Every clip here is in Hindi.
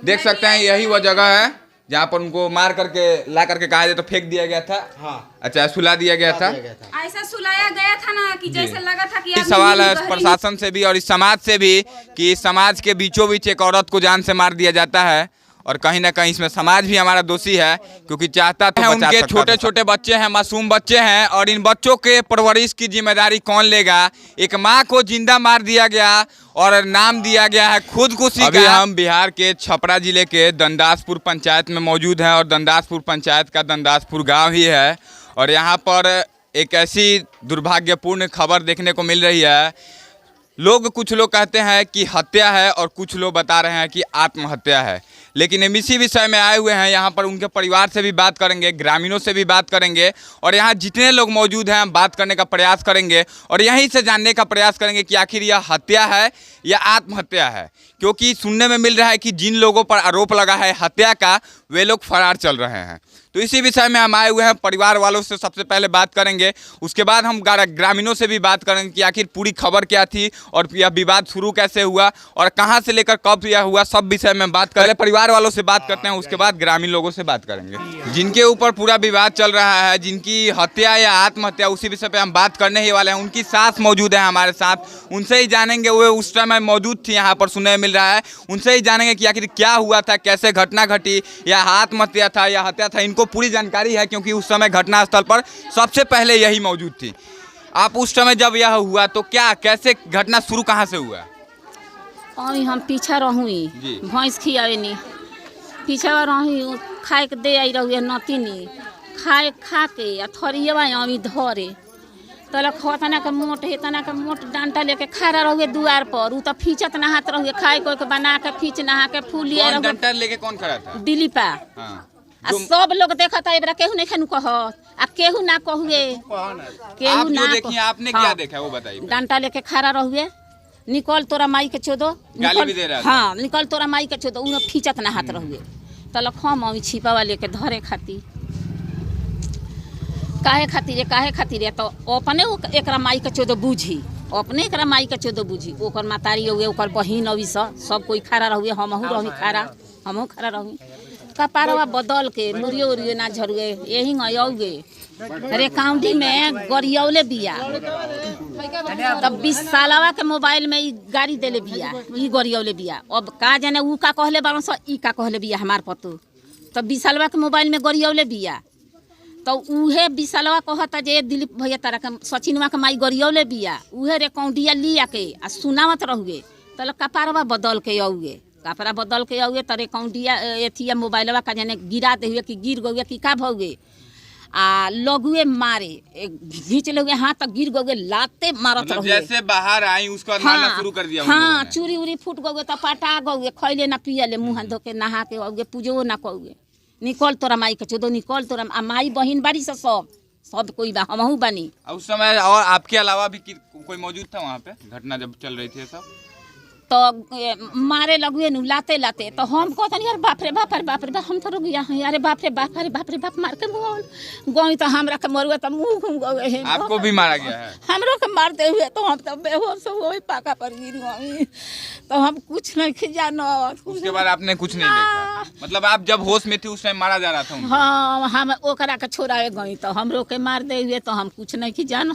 देख सकते हैं यही वो जगह है जहाँ पर उनको मार करके ला करके कहा जाए तो फेंक दिया गया था। हाँ। अच्छा, सुला दिया गया था। ऐसा सुलाया गया था ना कि जैसे लगा था कि सवाल है प्रशासन से भी और इस समाज से भी कि इस समाज के बीचों बीच एक औरत को जान से मार दिया जाता है और कहीं ना कहीं इसमें समाज भी हमारा दोषी है, क्योंकि चाहता था उनके छोटे छोटे बच्चे हैं, मासूम बच्चे हैं, और इन बच्चों के परवरिश की जिम्मेदारी कौन लेगा। एक माँ को जिंदा मार दिया गया और नाम दिया गया है खुदकुशी का। अभी हम बिहार के छपरा जिले के दंदासपुर पंचायत में मौजूद हैं और दंदासपुर पंचायत का दंदासपुर गाँव ही है और यहाँ पर एक ऐसी दुर्भाग्यपूर्ण खबर देखने को मिल रही है। कुछ लोग कहते हैं कि हत्या है और कुछ लोग बता रहे हैं कि आत्महत्या है, लेकिन हम इसी विषय में आए हुए हैं। यहाँ पर उनके परिवार से भी बात करेंगे, ग्रामीणों से भी बात करेंगे और यहाँ जितने लोग मौजूद हैं हम बात करने का प्रयास करेंगे और यहीं से जानने का प्रयास करेंगे कि आखिर यह हत्या है या आत्महत्या है, क्योंकि सुनने में मिल रहा है कि जिन लोगों पर आरोप लगा है हत्या का वे लोग फरार चल रहे हैं। तो इसी विषय में हम आए हुए हैं। परिवार वालों से सबसे पहले बात करेंगे, उसके बाद हम ग्रामीणों से भी बात करेंगे कि आखिर पूरी खबर क्या थी और यह विवाद शुरू कैसे हुआ और कहां से लेकर कब यह हुआ, सब विषय में बात करें। परिवार वालों से बात करते हैं, उसके बाद ग्रामीण लोगों से बात करेंगे जिनके ऊपर पूरा विवाद चल रहा है, जिनकी हत्या या आत्महत्या, उसी विषय पर हम बात करने ही वाले हैं। उनकी सास मौजूद है हमारे साथ, उनसे ही जानेंगे। वो उस समय मौजूद थी यहाँ पर, सुनने में मिल रहा है। उनसे ही जानेंगे कि आखिर क्या हुआ था, कैसे घटना घटी, या आत्महत्या था या हत्या था। इनको पूरी जानकारी है क्योंकि उस समय घटनास्थल पर सबसे पहले यही मौजूद थी। आप उस समय जब यह हुआ तो क्या कैसे घटना शुरू कहाँ से हुआ? हम पीछा रहुई भैंस खियावे नी, पीछा रही खाए के दे आई रहुए नतीनी खाए खा के थरिएवा अमी धरे तलक तना के मोट डांटा लेके खड़ा रहुए दुआर पर। उ तो फीचत नहात रहुए, खाए कोई के बना के फीच नहा के फूल लिए रहुए। डंडा लेके कौन खड़ा था? दिलीपा। आ सब लोग देखा था एबरा केहू नहीं खेनु कहत आ केहू ना कहुए, केहू ना देखिए। आपने क्या देखा वो बताइए। डांटा लेके खड़ा रहुए, निकल तोरा माई के चोदो, गाली भी दे रहा था। हाँ, निकल तोरा माई के चोदो। उ फीचत नहात रहुए तलक हम अमी छिपावा लेके धरे खाती काहे खातिर है तो अपने एकरा माई के चोदो बूझी, अपने एकरा माई के चोदो बूझी। ओकर मातारी हुए, ओकर बहिन अभी सब कोई खड़ा रहुए, हमहू रही खड़ा, हमहू खड़ा रही। कपारवा बदल के मुरियो उरियो ना झरुए यही गए रेकाउंडी में गरियौले बिया। तब 20 सालवा के मोबाइल में ई गाड़ी देले बिया, ई गरियौले बिया। अब का जाने ऊ का कहले बारन स ई का कहले बिया हमार पतो। तब 20 सालवा के मोबाइल में गरियौले बिया तो उहे 20 सालवा कहता जे दिलीप भैया तारा के सचिनवा के माई गरियौले बिया। उहे रेकाउंडिया लिया के आ सुनावत रहुए तल कपारवा बदल के आउए, कपड़ा बदल के आउए त रेकाउंडिया एथिया मोबाइलवा का जाने गिरा दे हुए कि गिर गए कि का भौगे आ लगुए मारे घींच लोगे हाथ तक गिर गए, लाते मारत रहुए। जैसे बाहर आई उसका मारना शुरू कर दिया। हाँ, चूरी उरी फूट गए तो पटा गए, खैले ना पियले, मुँह धो के नहा के आउगे, पूजो ना कौगे। निकल तोरा माई के चोदो, निकल तोरा माई बहिन बाड़ी से सब कोई बा, हमहू बनी। उस समय और आपके अलावा भी कोई मौजूद था वहाँ पे घटना जब चल रही थी सब? तो मारे लगुए नु लाते तो हम कहते यार बाप रे बाप हम तो रुक गया अरे बाप रे बाप मार के मुँह गई तो हमरा के मरुआ तो मुँह घूम गए। आपको भी मारा गया है? हमरो के मारते हुए तो हम तो बेहोश हो पाका पर गिर गई, तो हम कुछ नहीं जानो। उसके बाद आपने कुछ नहीं देखा? मतलब आप जब होश में थी उस टाइम मारा जा रहा था? हाँ, हम ओकरा के छोड़ावे गई तो हमरो के मार दे हुए तो हम कुछ नहीं जानो।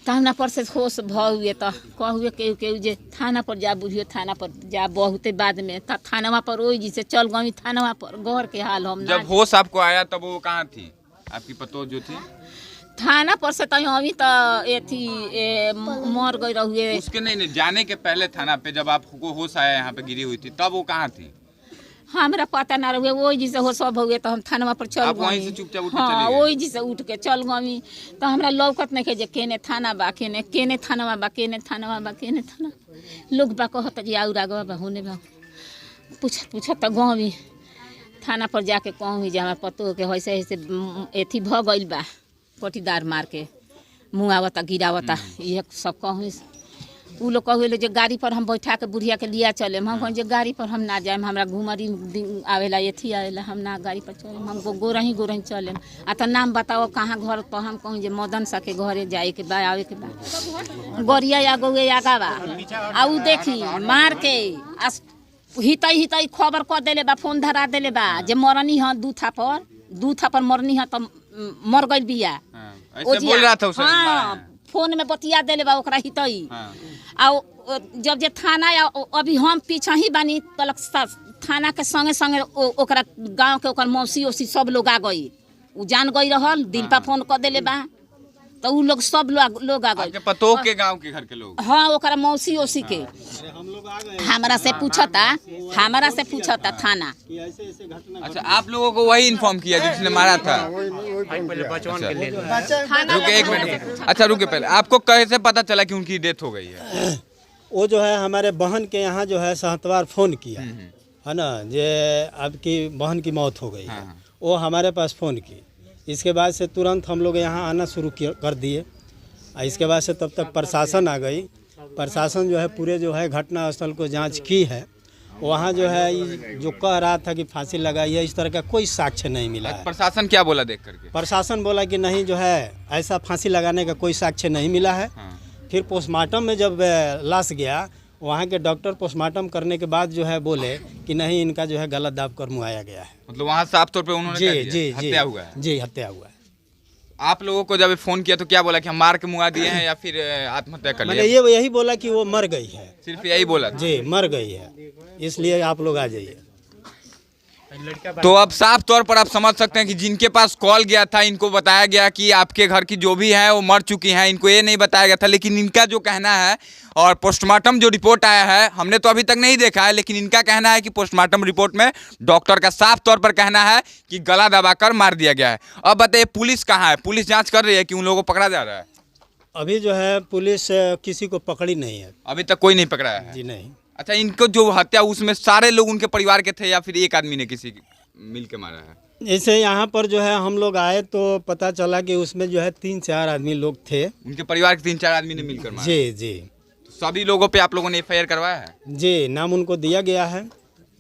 थाना पर से होश हुए तो कहूए केहू जे थाना पर जा, बुझियो थाना पर जा। बहुते बाद में तब थाना पर वही जी से चल गई थाना पर। घर के हाल हम जब होश आपको आया तब वो कहाँ थी आपकी पतो जो थी? थाना पर से तो अभी तो एथी मर गई रहुए। उसके नहीं जाने के पहले थाना पे जब आपको होश आया यहाँ पे गिरी हुई थी तब वो कहाँ थी? हमरा पता ना रहुए, वही जी से हो सब हुए तो हम थाना पर चल गए। वहीं से चुपचाप उठ के हाँ, वही जी से उठ के चल गई तो हमरा लौकत नहीं जे केने थाना बा, केने थाना बा, केने थाना लोग बा कहत जे आउरा गवा बा होने बा। पूछत तो गाँव थाना पर जाके कहूँ जे हमारा पतो के वैसे एथी भ गइल बा, पटीदार मार के मुँगावता गिरावता, ये सब कहूँ। उ लोग कहले जे गाड़ी पर हम बैठा के बुढ़िया के लिया चले। हम कहूँ जे गाड़ी पर हम ना जाए, हमरा घुमरी आवेला एथी आवेला, हम ना गाड़ी पर चले, हम गोरही चले। आ तो नाम बताओ कहाँ घर पर? हम कहूँ जे मदन सा के घरे जाए के बा, आवे के बा। गरिया या गौए या गावा आ उ देखी मार के हितई खबर कर देले बा, फोन धरा देले बा जे मरनी है दू थापर मरनी है तो मर गई बिया। ऐसे बोल रहा था उसे। हाँ, फोन में बतिया देले बा ओकरा हितई। आ जब जे थाना अभी हम पीछे ही बानी थाना के संगे संगे ओकरा गांव के ओकर मौसी ओसी सब लोग आ गई, उ जान गई रहल, दिल पर फोन कर देले बा तो उ लोग सब लोग आ गए। पतो के गांव के घर के लोग, हाँ, ओकरा मौसी ओसी के हमरा से पूछता थाना। अच्छा, आप लोगों को वही इन्फॉर्म किया जिसने मारा था? रुके एक मिनट, अच्छा रुके, पहले आपको कैसे पता चला कि उनकी डेथ हो गई है? वो जो है हमारे बहन के यहाँ जो है सहतवार फोन किया है ना, जे आपकी बहन की मौत हो गई है। वो हमारे पास फ़ोन की, इसके बाद से तुरंत हम लोग यहाँ आना शुरू कर दिए। इसके बाद से तब तक प्रशासन आ गई। प्रशासन जो है पूरे जो है घटना स्थल को जांच की है। वहाँ जो है जो कह रहा था कि फांसी लगाई है, इस तरह का कोई साक्ष्य नहीं मिला है। प्रशासन क्या बोला देख करके? प्रशासन बोला कि नहीं, जो है ऐसा फांसी लगाने का कोई साक्ष्य नहीं मिला है। फिर पोस्टमार्टम में जब लाश गया, वहाँ के डॉक्टर पोस्टमार्टम करने के बाद जो है बोले कि नहीं, इनका जो है गलत दाब कर मुआया गया है। मतलब वहाँ साफ तौर पे उन्होंने कह दिया हत्या हुआ है। जी, हत्या हुआ है। आप लोगों को जब फोन किया तो क्या बोला कि हम मार के मुआ दिए हैं या फिर आत्महत्या कर लिया? मैंने यही बोला कि वो मर गई है। सिर्फ यही बोला? जी, मर गई है, इसलिए आप लोग आ जाइए। तो अब साफ तौर पर आप समझ सकते हैं कि जिनके पास कॉल गया था, इनको बताया गया कि आपके घर की जो भी है वो मर चुकी हैं। इनको ये नहीं बताया गया था, लेकिन इनका जो कहना है और पोस्टमार्टम जो रिपोर्ट आया है, हमने तो अभी तक नहीं देखा है, लेकिन इनका कहना है कि पोस्टमार्टम रिपोर्ट में डॉक्टर का साफ तौर पर कहना है कि गला दबाकर मार दिया गया है। अब बताइए, पुलिस कहाँ है? पुलिस जाँच कर रही है कि उन लोगों को पकड़ा जा रहा है? अभी जो है पुलिस किसी को पकड़ी नहीं है, अभी तक कोई नहीं पकड़ा है। जी नहीं। अच्छा, इनको जो हत्या उसमें सारे लोग उनके परिवार के थे या फिर एक आदमी ने किसी मिल के मारा है? जैसे यहाँ पर जो है हम लोग आए तो पता चला कि उसमें जो है 3-4 आदमी लोग थे। उनके परिवार के 3-4 आदमी ने मिलकर मारा? जी जी। तो सभी लोगों पे आप लोगों ने FIR करवाया है? जी, नाम उनको दिया गया है।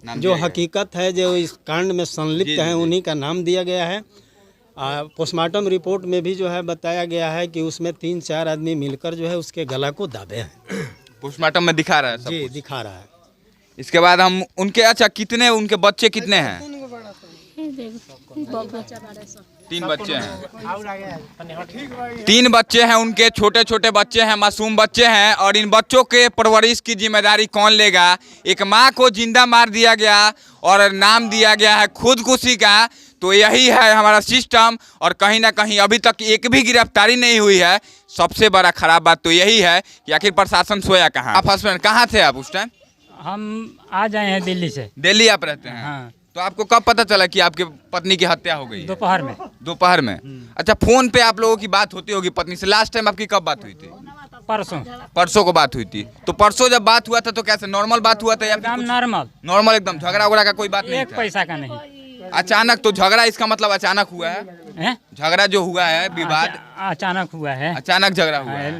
जो हकीकत है, जो इस कांड में संलिप्त है, उन्हीं का नाम दिया गया है। पोस्टमार्टम रिपोर्ट में भी जो है बताया गया है कि उसमें 3-4 आदमी मिलकर जो है उसके गला को दाबे हैं। पोस्टमार्टम में दिखा रहा है सब? जी, दिखा रहा है। इसके बाद हम उनके, अच्छा कितने उनके बच्चे कितने हैं? 3 बच्चे हैं। 3 बच्चे हैं उनके, छोटे छोटे बच्चे हैं, मासूम बच्चे हैं। और इन बच्चों के परवरिश की जिम्मेदारी कौन लेगा? एक माँ को जिंदा मार दिया गया और नाम दिया गया है खुदकुशी का। तो यही है हमारा सिस्टम, और कहीं ना कहीं अभी तक एक भी गिरफ्तारी नहीं हुई है। सबसे बड़ा खराब बात तो यही है कि आखिर प्रशासन सोया कहाँ? आप हस्बैंड कहाँ थे आप उस टाइम? हम आ जाए हैं दिल्ली से। दिल्ली आप रहते हैं? हाँ। तो आपको कब पता चला कि आपके पत्नी की हत्या हो गई? दोपहर में। दोपहर में? अच्छा, फोन पे आप लोगों की बात होती होगी पत्नी से। लास्ट टाइम आपकी कब बात हुई थी? परसों को बात हुई थी। तो परसों जब बात हुआ था तो कैसे नॉर्मल बात हुआ था या एकदम नॉर्मल? नॉर्मल एकदम, झगड़ा उगड़ा का कोई बात नहीं एक था? पैसा का नहीं। अचानक? तो झगड़ा इसका मतलब अचानक हुआ है? झगड़ा जो हुआ है, विवाद अचानक हुआ है। अचानक झगड़ा हुआ है,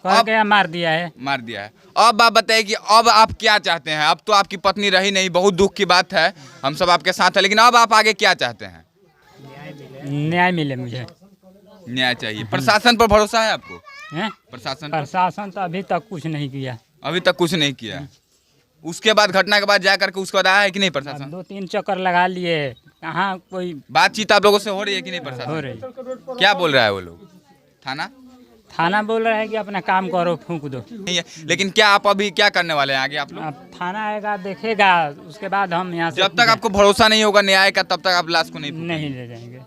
कह गया मार दिया है। मार दिया है। अब आप बताइए कि अब आप क्या चाहते हैं? अब तो आपकी पत्नी रही नहीं, बहुत दुख की बात है, हम सब आपके साथ हैं, लेकिन अब आप आगे क्या चाहते हैं? न्याय मिले मुझे। न्याय चाहिए। प्रशासन पर भरोसा है आपको? प्रशासन तो अभी तक कुछ नहीं किया। अभी तक कुछ नहीं किया? उसके बाद, घटना के बाद जा करके उसके बाद आया है कि नहीं प्रशासन? 2-3 चक्कर लगा लिए, कहाँ कोई बातचीत आप लोगों से हो रही है कि नहीं प्रशासन? हो रही। क्या बोल रहा है वो लोग? थाना बोल रहा है कि अपना काम करो, फूंक दो। नहीं है, लेकिन क्या आप अभी क्या करने वाले हैं आगे आप लोग? अब थाना आएगा, देखेगा, उसके बाद हम यहाँ से। जब तक आपको भरोसा नहीं होगा न्याय का, तब तक आप लाश को नहीं ले जाएंगे।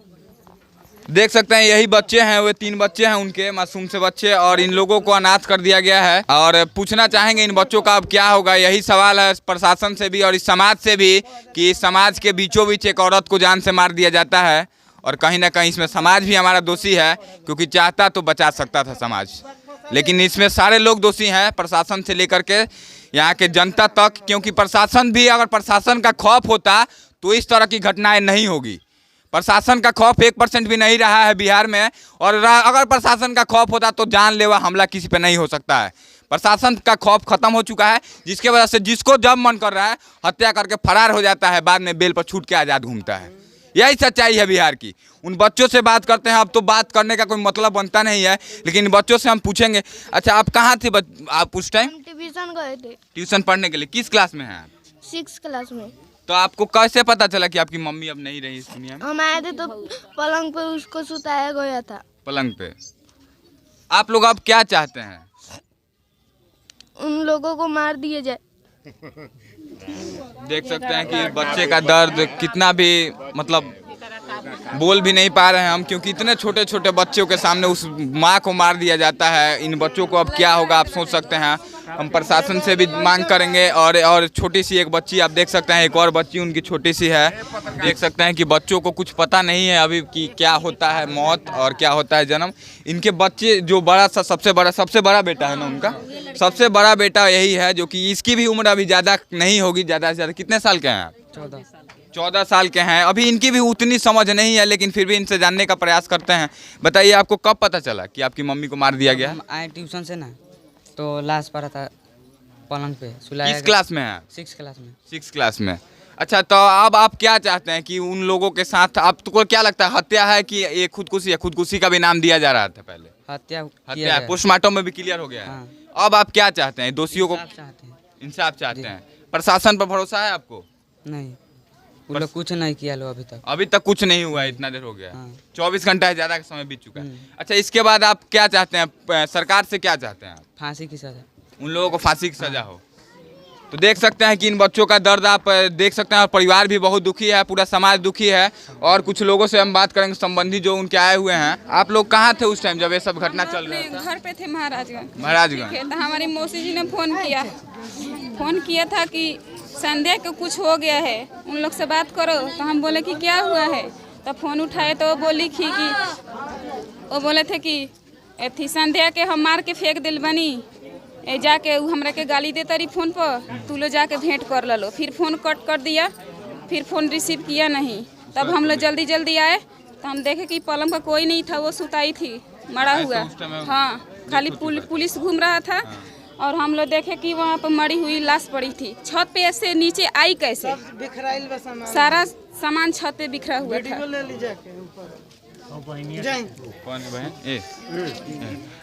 देख सकते हैं, यही बच्चे हैं, वे 3 बच्चे हैं उनके, मासूम से बच्चे, और इन लोगों को अनाथ कर दिया गया है। और पूछना चाहेंगे इन बच्चों का अब क्या होगा। यही सवाल है प्रशासन से भी और इस समाज से भी कि इस समाज के बीचों बीच एक औरत को जान से मार दिया जाता है। और कहीं ना कहीं इसमें समाज भी हमारा दोषी है, क्योंकि चाहता तो बचा सकता था समाज, लेकिन इसमें सारे लोग दोषी हैं, प्रशासन से लेकर के यहाँ के जनता तक। क्योंकि प्रशासन भी, अगर प्रशासन का खौफ होता तो इस तरह की घटनाएं नहीं होगी। प्रशासन का खौफ 1% भी नहीं रहा है बिहार में, और अगर प्रशासन का खौफ होता तो जानलेवा हमला किसी पे नहीं हो सकता है। प्रशासन का खौफ खत्म हो चुका है, जिसके वजह से जिसको जब मन कर रहा है हत्या करके फरार हो जाता है, बाद में बेल पर छूट के आज़ाद घूमता है। यही सच्चाई है बिहार की। उन बच्चों से बात करते हैं। अब तो बात करने का कोई मतलब बनता नहीं है, लेकिन इन बच्चों से हम पूछेंगे। अच्छा, आप कहाँ थे आप उस टाइम? ट्यूशन गए थे। ट्यूशन पढ़ने के लिए? किस क्लास में हैं आप? 6 क्लास में। तो आपको कैसे पता चला कि आपकी मम्मी अब नहीं रही इस दुनिया में? हम आए थे तो पलंग पे उसको सुताया गया था। पलंग पे। आप लोग अब क्या चाहते हैं? उन लोगों को मार दिए जाए। देख सकते हैं कि बच्चे का दर्द कितना भी मतलब बोल भी नहीं पा रहे हैं हम, क्योंकि इतने छोटे छोटे बच्चों के सामने उस माँ को मार दिया जाता है। इन बच्चों को अब क्या होगा आप सोच सकते हैं। हम प्रशासन से भी मांग करेंगे। और छोटी सी एक बच्ची आप देख सकते हैं, एक और बच्ची उनकी छोटी सी है। देख सकते हैं कि बच्चों को कुछ पता नहीं है अभी कि क्या होता है मौत और क्या होता है जन्म। इनके बच्चे जो बड़ा सा सबसे बड़ा बेटा है ना, उनका सबसे बड़ा बेटा यही है, जो कि इसकी भी उम्र अभी ज़्यादा नहीं होगी, ज़्यादा से ज़्यादा कितने साल के हैं आप? 14 साल के हैं। अभी इनकी भी उतनी समझ नहीं है, लेकिन फिर भी इनसे जानने का प्रयास करते हैं। बताइए आपको कब पता चला कि आपकी मम्मी को मार दिया गया? हम आए ट्यूशन से ना, तो लाश पड़ा था पलंग पे सुलाया। किस क्लास में है? 6 क्लास में। 6 क्लास में। अच्छा, तो अब आप क्या चाहते हैं कि उन लोगों के साथ आपको क्या लगता है, हत्या है कि ये खुदकुशी है? खुदकुशी का भी नाम दिया जा रहा था पहले। हत्या है, पोस्टमार्टम में भी क्लियर हो गया है। हाँ। अब आप क्या चाहते हैं? दोषियों को चाहते हैं। इंसाफ चाहते हैं। प्रशासन पर भरोसा है आपको? नहीं, वो लोग कुछ नहीं किया लो अभी तक कुछ नहीं हुआ है, इतना देर हो गया। हाँ। 24 घंटा ज़्यादा का समय बीत चुका है। अच्छा, इसके बाद आप क्या चाहते हैं? सरकार से क्या चाहते हैं आप? फांसी की सजा। उन लोगों को फांसी की सजा हो। तो देख सकते हैं कि इन बच्चों का दर्द आप देख सकते हैं, और परिवार भी बहुत दुखी है, पूरा समाज दुखी है। और कुछ लोगों से हम बात करेंगे, संबंधी जो उनके आए हुए हैं। आप लोग कहाँ थे उस टाइम जब ये सब घटना चल रहा था? घर पे थे महाराजगंज। महाराजगंज। तो हमारी मौसी जी ने फोन किया था कि संध्या को कुछ हो गया है, उन लोग से बात करो। तो हम बोले कि क्या हुआ है? तो फोन उठाए तो वो बोले थे कि थी संध्या के हम मार के फेंक दिल बनी, जाके हमरा के गाली देता रही फोन पर, तू लो जाके भेंट कर लो। फिर फोन कट कर दिया, फिर फोन रिसीव किया नहीं। तब हम लोग जल्दी आए तो हम देखे कि पलंग पर कोई नहीं था, वो सुताई थी मरा हुआ। हाँ, खाली पुलिस घूम रहा था। और हम लोग देखे कि वहाँ पर मरी हुई लाश पड़ी थी। छत पे ऐसे नीचे आई कैसे? सारा सामान छत पे बिखरा हुआ था। कौन बहन?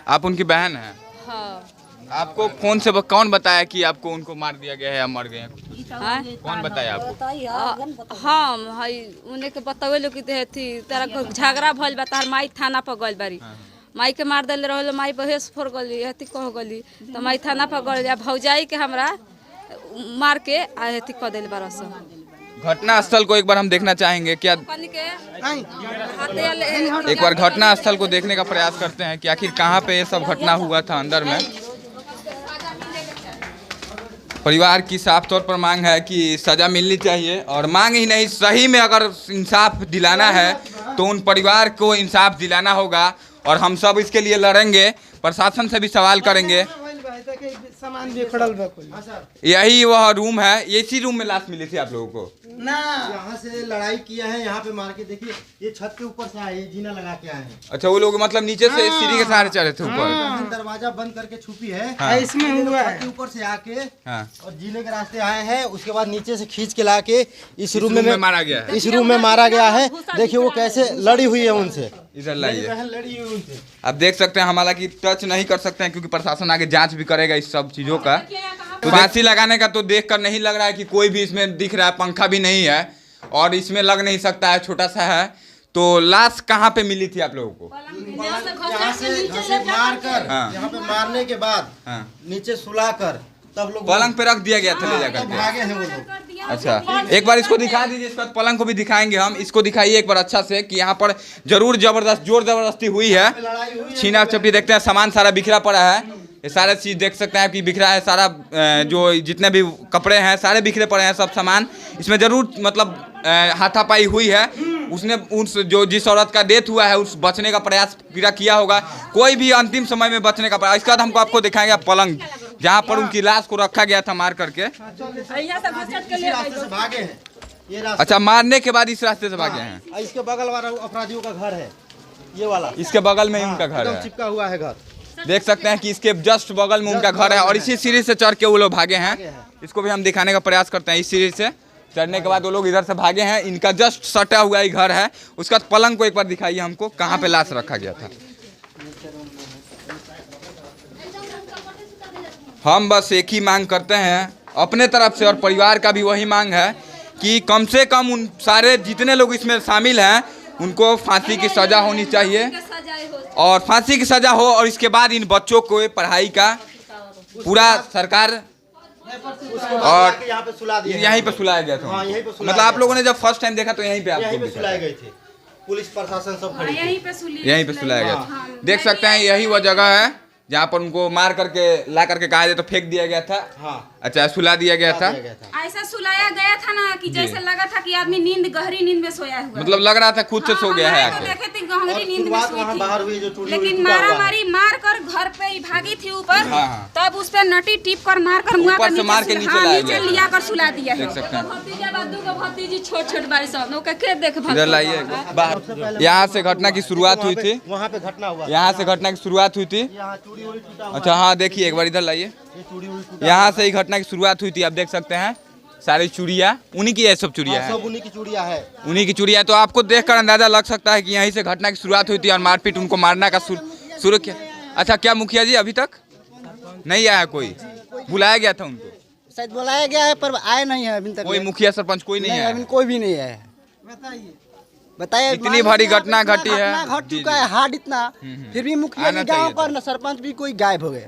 आप उनकी बहन हैं? हाँ। आपको फोन से कौन बताया कि आपको उनको मार दिया गया है या मर गए हैं? कौन बताया आपको? हम उन्हें के बतावे लोग थी तारा झगड़ा भइल बा, तार माई थाना पर गइल बारी। माई के मार दिले रहो, माई बहेस फोड़ गली, हती कह गली। तो माई थाना पर गल जा, भौजाई के हमरा मार के हती कह दिले बारस। घटना स्थल को एक बार हम देखना चाहेंगे क्या? एक बार घटना स्थल को देखने का प्रयास करते हैं कि आखिर कहाँ पे ये सब घटना हुआ था अंदर में। परिवार की साफ तौर पर मांग है कि सज़ा मिलनी चाहिए, और मांग ही नहीं, सही में अगर इंसाफ दिलाना है तो उन परिवार को इंसाफ दिलाना होगा। और हम सब इसके लिए लड़ेंगे, प्रशासन से भी सवाल करेंगे। सामान बिखरल बा कोई। यही वह रूम है, इसी रूम में लाश मिली थी आप लोगों को? ना, यहाँ से लड़ाई किया है, यहाँ पे मार के देखिए, ये छत के ऊपर से आए, जीना लगा के आए हैं। अच्छा, वो लोग मतलब नीचे से सीढ़ी के सहारे चढ़े थे ऊपर? दरवाजा बंद करके छुपी है। हाँ। इसमें हुआ है के ऊपर से आके और जीने के रास्ते आए हैं, उसके बाद नीचे से खींच के लाके इस रूम में मारा गया है। इस रूम में मारा गया है। देखिए वो कैसे लड़ी हुई है उनसे। इधर लाइए। लड़ी हुई उनसे। आप देख सकते हैं, हम हालांकि टच नहीं कर सकते हैं क्योंकि प्रशासन आगे जांच भी करेगा इस सब चीज़ों का। तो फांसी लगाने का तो देखकर नहीं लग रहा है कि कोई भी इसमें दिख रहा है, पंखा भी नहीं है और इसमें लग नहीं सकता है, छोटा सा है। तो लाश कहाँ पे मिली थी आप लोगों को? यहाँ से मार कर, यहाँ पे मारने के बाद नीचे सुला कर तब लोग पलंग पे रख दिया गया था ले जाकर के। भागे हैं वो लोग। अच्छा, एक बार इसको दिखा दीजिए, इसके बाद पलंग को भी दिखाएंगे हम। इसको दिखाइए एक बार अच्छा से कि यहाँ पर जरूर जोर जबरदस्ती हुई है, छीना चपटी। देखते हैं सामान सारा बिखरा पड़ा है, ये सारे चीज़ देख सकते हैं कि बिखरा है सारा। जो जितने भी कपड़े हैं सारे बिखरे पड़े हैं, सब सामान इसमें जरूर मतलब हाथापाई हुई है। उसने जो जिस औरत का डेथ हुआ है उस बचने का प्रयास पूरा किया होगा, कोई भी अंतिम समय में बचने का प्रयास। इसके बाद हमको आपको दिखाएंगे पलंग, जहाँ पर उनकी लाश को रखा गया था मार करके। भागे हैं ये रास्ते। अच्छा, मारने के बाद इस रास्ते से भागे हैं। इसके बगल वाला अपराधियों का घर है, ये वाला इसके बगल में ही उनका घर है, चिपका हुआ है घर। देख सकते हैं कि इसके जस्ट बगल में उनका घर है और इसी सीढ़ी से चढ़ के वो लोग भागे हैं। इसको भी हम दिखाने का प्रयास करते हैं। इस सीढ़ी से चढ़ने के बाद वो लोग इधर से भागे हैं। इनका जस्ट सटा हुआ ही घर है। उसका पलंग को एक बार दिखाइए हमको, कहाँ पे लाश रखा गया था। हम बस एक ही मांग करते हैं अपने तरफ से और परिवार का भी वही मांग है कि कम से कम उन सारे जितने लोग इसमें शामिल हैं उनको फांसी की सज़ा होनी चाहिए और फांसी की सज़ा हो और इसके बाद इन बच्चों को पढ़ाई का पूरा सरकार और यहाँ पे सुला दिया, यहीं पे सुलाया गया था। हाँ, यहीं पे सुलाया मतलब आप लोगों ने जब फर्स्ट टाइम देखा तो यहीं पे यहीं आपको पे दिखा। सुलाए गए थे, पुलिस प्रशासन सब खड़ी थी। यहीं पे सुलाया गया था। देख सकते हैं यही वह जगह है जहाँ पर उनको मार करके ला करके कहा जाए तो फेंक दिया गया था। हाँ। अच्छा, सुला दिया गया था। ऐसा सुलाया गया था ना कि जैसे लगा था कि आदमी गहरी नींद में सोया हुआ। मतलब लग रहा था खुद से सो गया है आके। देखे थे गहरी नींद में सोई थी। बाहर हुई जो चूड़ी लेकिन मारी मार कर घर पे ही भागी थी ऊपर। तब उस पे नटी टिप कर मार कर मुआ ऊपर से मार के नीचे लिया कर सुला दिया। देख सकते हैं। भतीजा बादू का भतीजी छोट बारिश के देख इधर लाइए बाहर। यहाँ से घटना की शुरुआत हुई थी। वहाँ पे घटना हुआ, यहाँ से घटना की शुरुआत हुई थी। यहाँ चूड़ी उड़ी टूटा हुआ, अच्छा हाँ, देखिए एक बार इधर लाइए। ये चूड़ी उड़ी टूटा, यहाँ से ही घटना की शुरुआत हुई थी। आप देख सकते हैं सारी चूड़ियाँ उन्हीं की है, सब चूड़ियाँ हैं, सब उन्हीं की चूड़ियाँ है। उन्हीं की चूड़ियाँ। तो आपको देखकर अंदाजा लग सकता है कि यहीं से घटना की शुरुआत हुई थी और मारपीट उनको मारना का शुरू किया। अच्छा, क्या मुखिया जी अभी तक नहीं आया? कोई बुलाया गया था उनको? शायद बुलाया गया है पर आए नहीं है अभी तक। कोई मुखिया सरपंच कोई नहीं है? अभी कोई भी नहीं है। बताइए, इतनी भारी घटना घटी है, घट चुका है हार्ड इतना, फिर भी मुखिया जी गाँव का न सरपंच भी कोई गायब हो गया।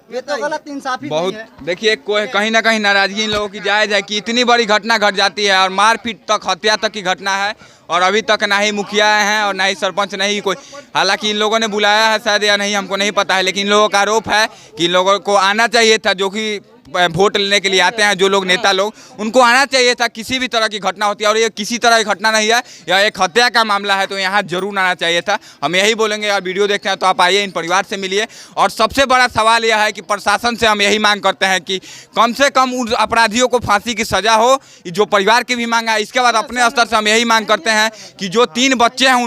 ये तो गलत इंसाफी बहुत है। देखिए कहीं ना कहीं नाराजगी इन लोगों की जायज़ है कि इतनी बड़ी घटना घट जाती है और मारपीट तक, हत्या तक की घटना है और अभी तक ना ही मुखिया हैं और ना ही सरपंच, नहीं कोई। हालांकि इन लोगों ने बुलाया है शायद या नहीं हमको नहीं पता है, लेकिन इन लोगों का आरोप है कि इन लोगों को आना चाहिए था, जो कि वोट लेने के लिए आते हैं जो लोग नेता लोग, उनको आना चाहिए था। किसी भी तरह की घटना होती है और ये किसी तरह की घटना नहीं है, यह एक हत्या का मामला है, तो यहाँ जरूर आना चाहिए था। हम यही बोलेंगे। यार वीडियो देखते हैं तो आप आइए, इन परिवार से मिलिए। और सबसे बड़ा सवाल यह है कि प्रशासन से हम यही मांग करते हैं कि कम से कम उन अपराधियों को फांसी की सज़ा हो, जो परिवार की भी मांग है। इसके बाद अपने स्तर से हम यही मांग करते हैं कि जो 3 बच्चे हैं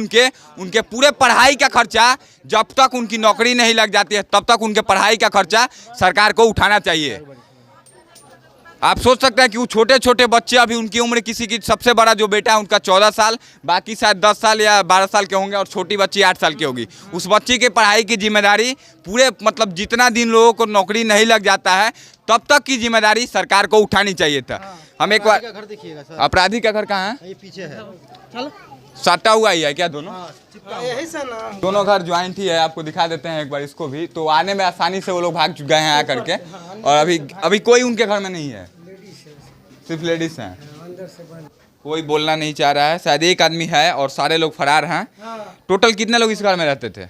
उनके पूरे पढ़ाई का खर्चा, जब तक उनकी नौकरी नहीं लग जाती है तब तक उनके पढ़ाई का खर्चा सरकार को उठाना चाहिए। आप सोच सकते हैं कि वो छोटे छोटे बच्चे, अभी उनकी उम्र, किसी की सबसे बड़ा जो बेटा है उनका 14 साल, बाकी शायद 10 साल या 12 साल के होंगे और छोटी बच्ची 8 साल की होगी। उस बच्ची के पढ़ाई की जिम्मेदारी पूरे, मतलब जितना दिन लोगों को नौकरी नहीं लग जाता है तब तक की जिम्मेदारी सरकार को उठानी चाहिए था। हम एक बार, घर देखिएगा सर, अपराधी का घर कहाँ है? ये पीछे है। चलो साटा हुआ ही है क्या दोनों? यही से ना, दोनों घर ज्वाइंट ही है। आपको दिखा देते हैं एक बार इसको भी, तो आने में आसानी से वो लोग भाग गए हैं आकर के। और अभी कोई उनके घर में नहीं है, सिर्फ लेडीज हैं। कोई बोलना नहीं चाह रहा है, शायद एक आदमी है और सारे लोग फरार हैं। टोटल कितने लोग इस घर में रहते थे?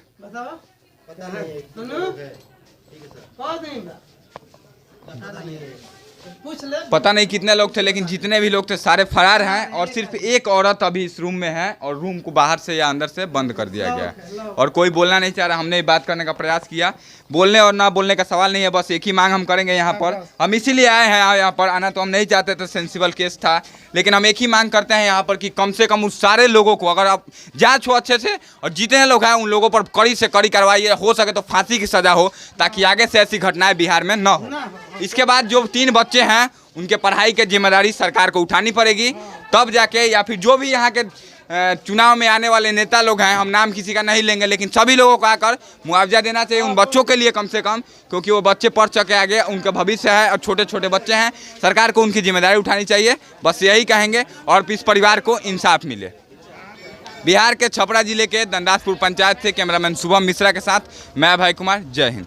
पता नहीं कितने लोग थे, लेकिन जितने भी लोग थे सारे फरार हैं और सिर्फ एक औरत अभी इस रूम में है और रूम को बाहर से या अंदर से बंद कर दिया गया है और कोई बोलना नहीं चाह रहा। हमने बात करने का प्रयास किया, बोलने और ना बोलने का सवाल नहीं है, बस एक ही मांग हम करेंगे यहाँ पर। हम इसीलिए आए हैं यहाँ पर, आना तो हम नहीं चाहते थे, सेंसिबल केस था, लेकिन हम एक ही मांग करते हैं यहाँ पर कि कम से कम उस सारे लोगों को, अगर आप जांच हो अच्छे से और जितने लोग हैं उन लोगों पर कड़ी से कड़ी कार्रवाई हो सके तो फांसी की सज़ा हो, ताकि आगे से ऐसी घटनाएं बिहार में न हो। इसके बाद जो 3 बच्चे हैं उनके पढ़ाई की जिम्मेदारी सरकार को उठानी पड़ेगी, तब जाके, या फिर जो भी यहाँ के चुनाव में आने वाले नेता लोग हैं, हम नाम किसी का नहीं लेंगे, लेकिन सभी लोगों को आकर मुआवजा देना चाहिए उन बच्चों के लिए कम से कम, क्योंकि वो बच्चे पढ़ सके आगे, उनका भविष्य है और छोटे छोटे बच्चे हैं। सरकार को उनकी जिम्मेदारी उठानी चाहिए, बस यही कहेंगे, और इस परिवार को इंसाफ मिले। बिहार के छपरा जिले के दंडासपुर पंचायत से कैमरामैन शुभम मिश्रा के साथ मैं अभय कुमार, जय हिंद।